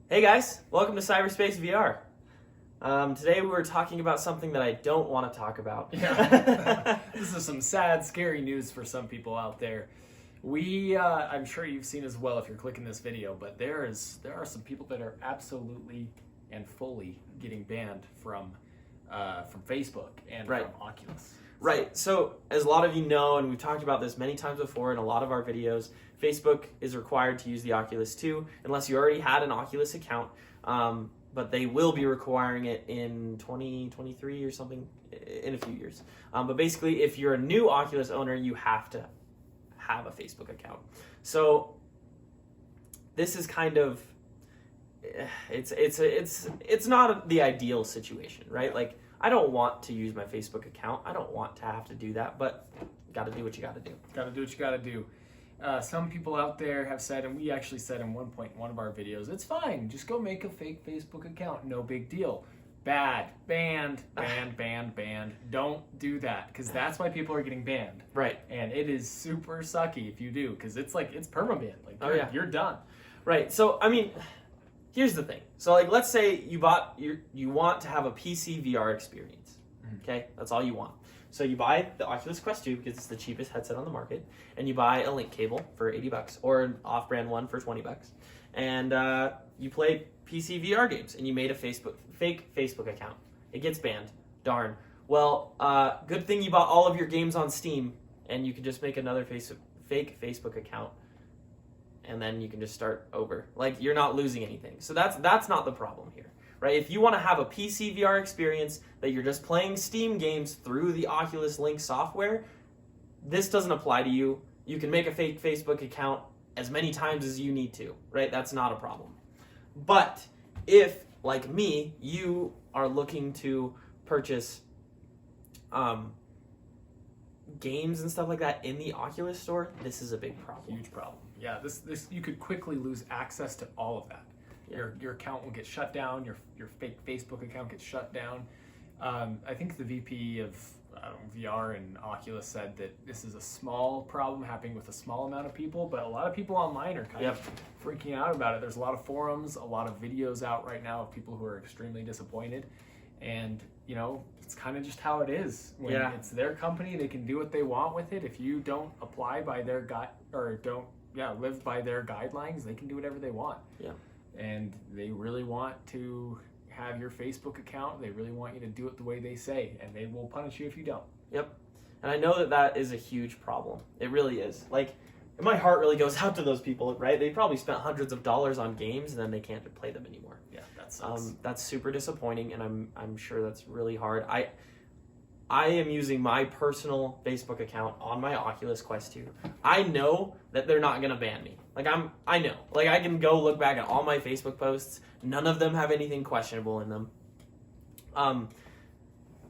Hey guys, welcome to Cyberspace VR. Today we were talking about something that I don't want to talk about. Yeah. This is some sad, scary news for some people out there. I'm sure you've seen as well if you're clicking this video, but there are some people that are absolutely and fully getting banned from Facebook and Right. from Oculus. Right, so as a lot of you know, and we've talked about this many times before in a lot of our videos, Facebook is required to use the Oculus 2 unless you already had an Oculus account, but they will be requiring it in 2023 or something in a few years. But basically, if you're a new Oculus owner, you have to have a Facebook account. So this is kind of it's not the ideal situation, right? Like, I don't want to use my Facebook account. I don't want to have to do that, but got to do what you got to do. Got to do what you got to do. Some people out there have said, and we actually said in one point in one of our videos, it's fine, just go make a fake Facebook account, no big deal. Bad, banned. Don't do that, because that's why people are getting banned. Right. And it is super sucky if you do, because it's permaban. Like, you're done. Right. So, I mean, here's the thing. So, like, let's say you want to have a PC VR experience. Okay? That's all you want. So you buy the Oculus Quest 2 because it's the cheapest headset on the market, and you buy a link cable for $80 or an off-brand one for $20, and you play PC VR games, and you made a fake Facebook account. It gets banned. Darn. Well, good thing you bought all of your games on Steam, and you can just make another fake Facebook account, and then you can just start over. Like, you're not losing anything. So that's not the problem here. Right? If you want to have a PC VR experience that you're just playing Steam games through the Oculus Link software, this doesn't apply to you. You can make a fake Facebook account as many times as you need to, right? That's not a problem. But if, like me, you are looking to purchase games and stuff like that in the Oculus store, this is a big problem. Huge problem. Yeah, this you could quickly lose access to all of that. Yeah. Your account will get shut down. Your fake Facebook account gets shut down. I think the VP of VR and Oculus said that this is a small problem happening with a small amount of people, but a lot of people online are kind of freaking out about it. There's a lot of forums, a lot of videos out right now of people who are extremely disappointed, and it's kind of just how it is. When it's their company, they can do what they want with it. If you don't apply by their live by their guidelines, they can do whatever they want. Yeah. And they really want to have your Facebook account. They really want you to do it the way they say, and they will punish you if you don't. Yep. And I know that is a huge problem. It really is. Like, my heart really goes out to those people, right? They probably spent hundreds of dollars on games, and then they can't play them anymore. Yeah, that sucks. That's super disappointing, and I'm sure that's really hard. I am using my personal Facebook account on my Oculus Quest 2. I know that they're not gonna ban me. I know. Like, I can go look back at all my Facebook posts. None of them have anything questionable in them.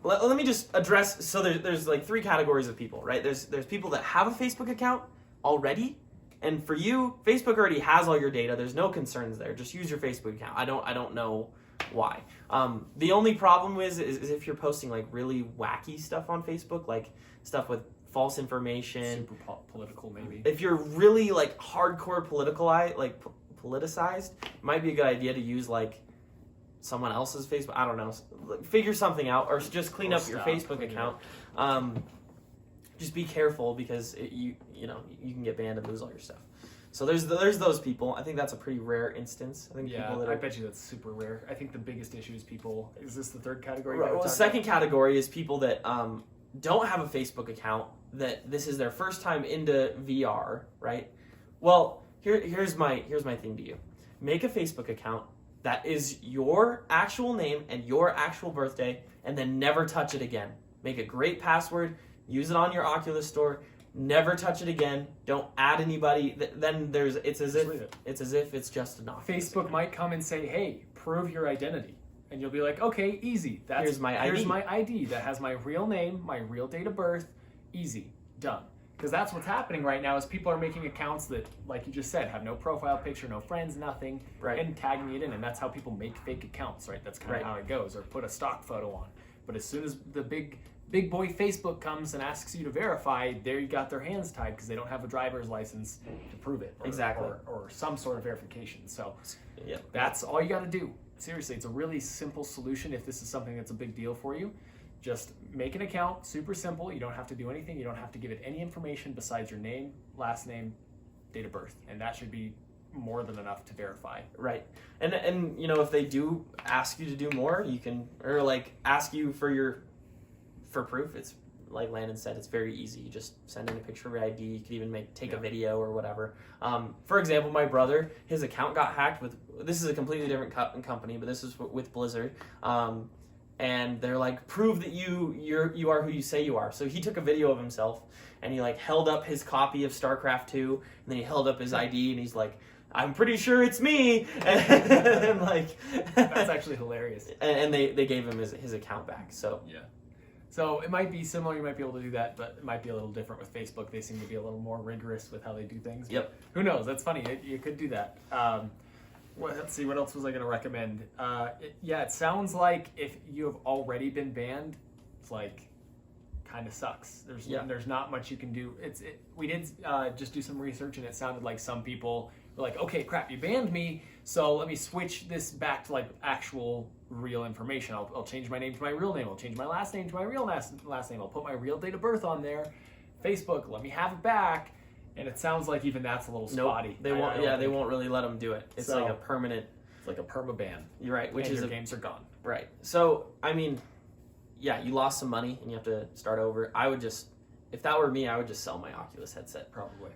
Let me just address. So there's like three categories of people, right? There's people that have a Facebook account already, and for you, Facebook already has all your data. There's no concerns there. Just use your Facebook account. I don't know why. The only problem is if you're posting like really wacky stuff on Facebook, like stuff with false information, super political maybe. If you're really like hardcore politicized, it might be a good idea to use like someone else's Facebook. I don't know. Figure something out, or just clean up your Facebook account. Just be careful, because you can get banned and lose all your stuff. So there's those people. I think that's a pretty rare instance. I think I bet you that's super rare. I think the biggest issue is people. Is this the third category? Right. Well, the second category is people that don't have a Facebook account, that this is their first time into VR, right? Well, here's my thing to you. Make a Facebook account that is your actual name and your actual birthday, and then never touch it again. Make a great password. Use it on your Oculus store. Never touch it again. Don't add anybody. Then it's as if it's just an Oculus Facebook might come and say, "Hey, prove your identity," and you'll be like, "Okay, easy. Here's my ID. Here's my ID that has my real name, my real date of birth. Easy, done." Because that's what's happening right now, is people are making accounts that, like you just said, have no profile picture, no friends, nothing, and tagging it in, and that's how people make fake accounts, right? That's kind of how it goes, or put a stock photo on. But as soon as the big big boy Facebook comes and asks you to verify, there you got their hands tied because they don't have a driver's license to prove it. Or some sort of verification. So that's all you got to do. Seriously, it's a really simple solution if this is something that's a big deal for you. Just make an account, super simple. You don't have to do anything. You don't have to give it any information besides your name, last name, date of birth. And that should be more than enough to verify. Right. And you know, if they do ask you to do more, you can, or like ask you for proof, it's like Landon said, it's very easy. You just send in a picture of your ID. You could even take a video or whatever. For example, my brother, his account got hacked this is a completely different company, but this is with Blizzard. And they're like, prove that you are who you say you are. So he took a video of himself and he like held up his copy of StarCraft 2 and then he held up his ID and he's like, I'm pretty sure it's me. And like, that's actually hilarious. And they gave him his account back. So yeah. So it might be similar. You might be able to do that, but it might be a little different with Facebook. They seem to be a little more rigorous with how they do things. Yep. Who knows? That's funny. You could do that. Let's see. What else was I going to recommend? It sounds like if you have already been banned, it's like kind of sucks. There's not much you can do. We did just do some research, and it sounded like some people were like, okay, crap, you banned me, so let me switch this back to like actual real information. I'll change my name to my real name. I'll change my last name to my real last name. I'll put my real date of birth on there. Facebook, let me have it back. And it sounds like even that's a little spotty. They won't. They won't really let them do it. It's like a permanent. It's like a perma ban. You're right. Which and is your games are gone. Right. So I mean, yeah, you lost some money and you have to start over. I would just, if that were me, I would just sell my Oculus headset probably.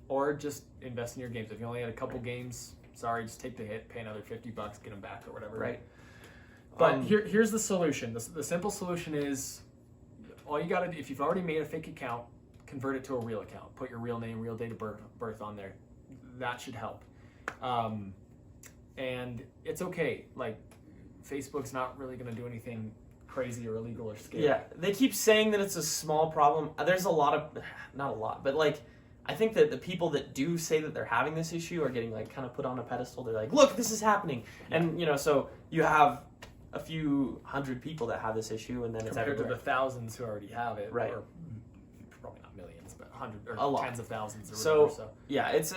Or just invest in your games. If you only had a couple games, sorry, just take the hit, pay another $50, get them back or whatever. Right. But here's the solution. The simple solution is, all you gotta do, if you've already made a fake account, convert it to a real account. Put your real name, real date of birth on there. That should help. And it's okay. Like, Facebook's not really going to do anything crazy or illegal or scary. Yeah, they keep saying that it's a small problem. There's a lot of, not a lot, but like, I think that the people that do say that they're having this issue are getting like kind of put on a pedestal. They're like, look, this is happening. Yeah. And, you know, so you have a few hundred people that have this issue, and then it's everywhere. Compared to the thousands who already have it. Right. Or probably not millions, but hundreds or a lot. Tens of thousands. Or so, whatever, so yeah, it's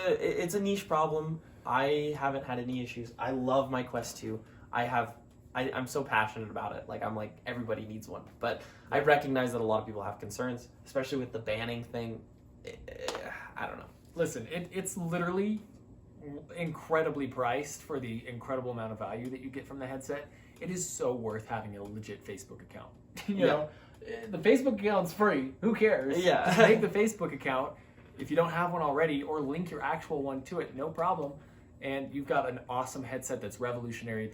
a niche problem. I haven't had any issues. I love my Quest 2. I'm so passionate about it. Like, I'm like, everybody needs one. But I recognize that a lot of people have concerns, especially with the banning thing. I don't know. Listen, it's literally incredibly priced for the incredible amount of value that you get from the headset. It is so worth having a legit Facebook account. You know, the Facebook account's free. Who cares? Yeah. Just make the Facebook account if you don't have one already, or link your actual one to it. No problem. And you've got an awesome headset that's revolutionary.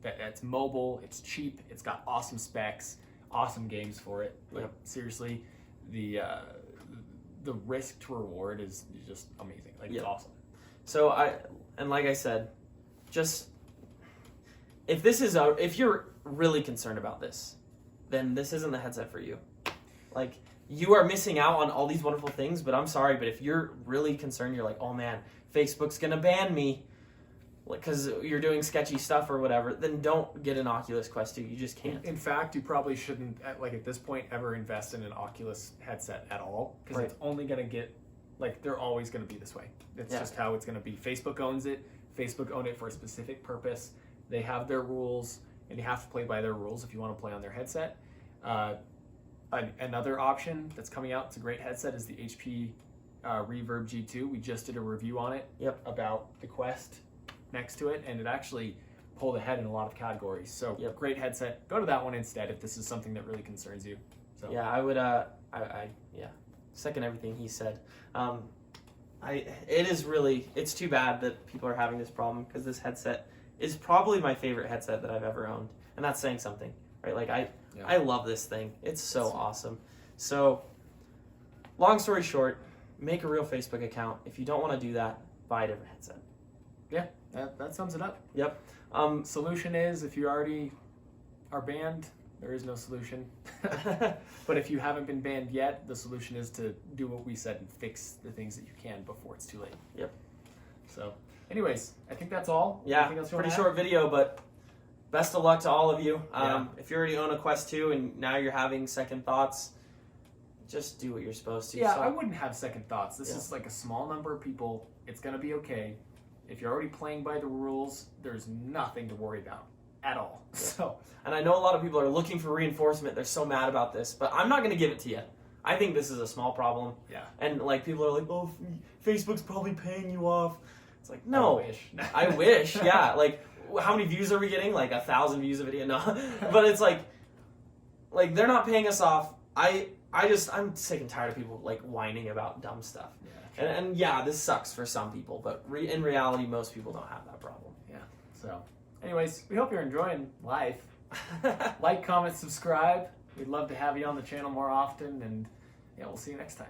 That's mobile. It's cheap. It's got awesome specs. Awesome games for it. Like, seriously, the risk to reward is just amazing. Like, it's awesome. So like I said, just if you're really concerned about this, then this isn't the headset for you. Like, you are missing out on all these wonderful things, but I'm sorry, but if you're really concerned, you're like, oh man, Facebook's gonna ban me because you're doing sketchy stuff or whatever, then don't get an Oculus Quest 2. You just can't. In fact, you probably shouldn't, at this point, ever invest in an Oculus headset at all, because it's only going to get, they're always going to be this way. It's just how it's going to be. Facebook owns it. Facebook owned it for a specific purpose. They have their rules, and you have to play by their rules if you want to play on their headset. Another option that's coming out, it's a great headset, is the HP Reverb G2. We just did a review on it about the Quest next to it, and it actually pulled ahead in a lot of categories. So great headset. Go to that one instead if this is something that really concerns you. So yeah, I would second everything he said. It's too bad that people are having this problem, because this headset is probably my favorite headset that I've ever owned, and that's saying something, right? Like, I love this thing. It's so awesome. So, long story short, make a real Facebook account. If you don't want to do that, buy a different headset. Yeah, that sums it up. Yep. Solution is, if you already are banned, there is no solution. But if you haven't been banned yet, the solution is to do what we said and fix the things that you can before it's too late. Yep. So, anyways, I think that's all. Yeah, pretty short video, but best of luck to all of you. Yeah. If you already own a Quest 2 and now you're having second thoughts, just do what you're supposed to. Yeah, So, I wouldn't have second thoughts. This is like a small number of people. It's going to be okay. If you're already playing by the rules, there's nothing to worry about at all. Yeah. So, and I know a lot of people are looking for reinforcement. They're so mad about this, but I'm not going to give it to you. I think this is a small problem. yeah. And like people are like, oh, Facebook's probably paying you off. It's like, no. I wish. I wish, yeah. Like, how many views are we getting? Like 1,000 views a video? No. But it's like they're not paying us off. I'm sick and tired of people like whining about dumb stuff. Yeah, And yeah, this sucks for some people, but in reality, most people don't have that problem. yeah. So, anyways, we hope you're enjoying life. Like, comment, subscribe. We'd love to have you on the channel more often, and yeah, we'll see you next time.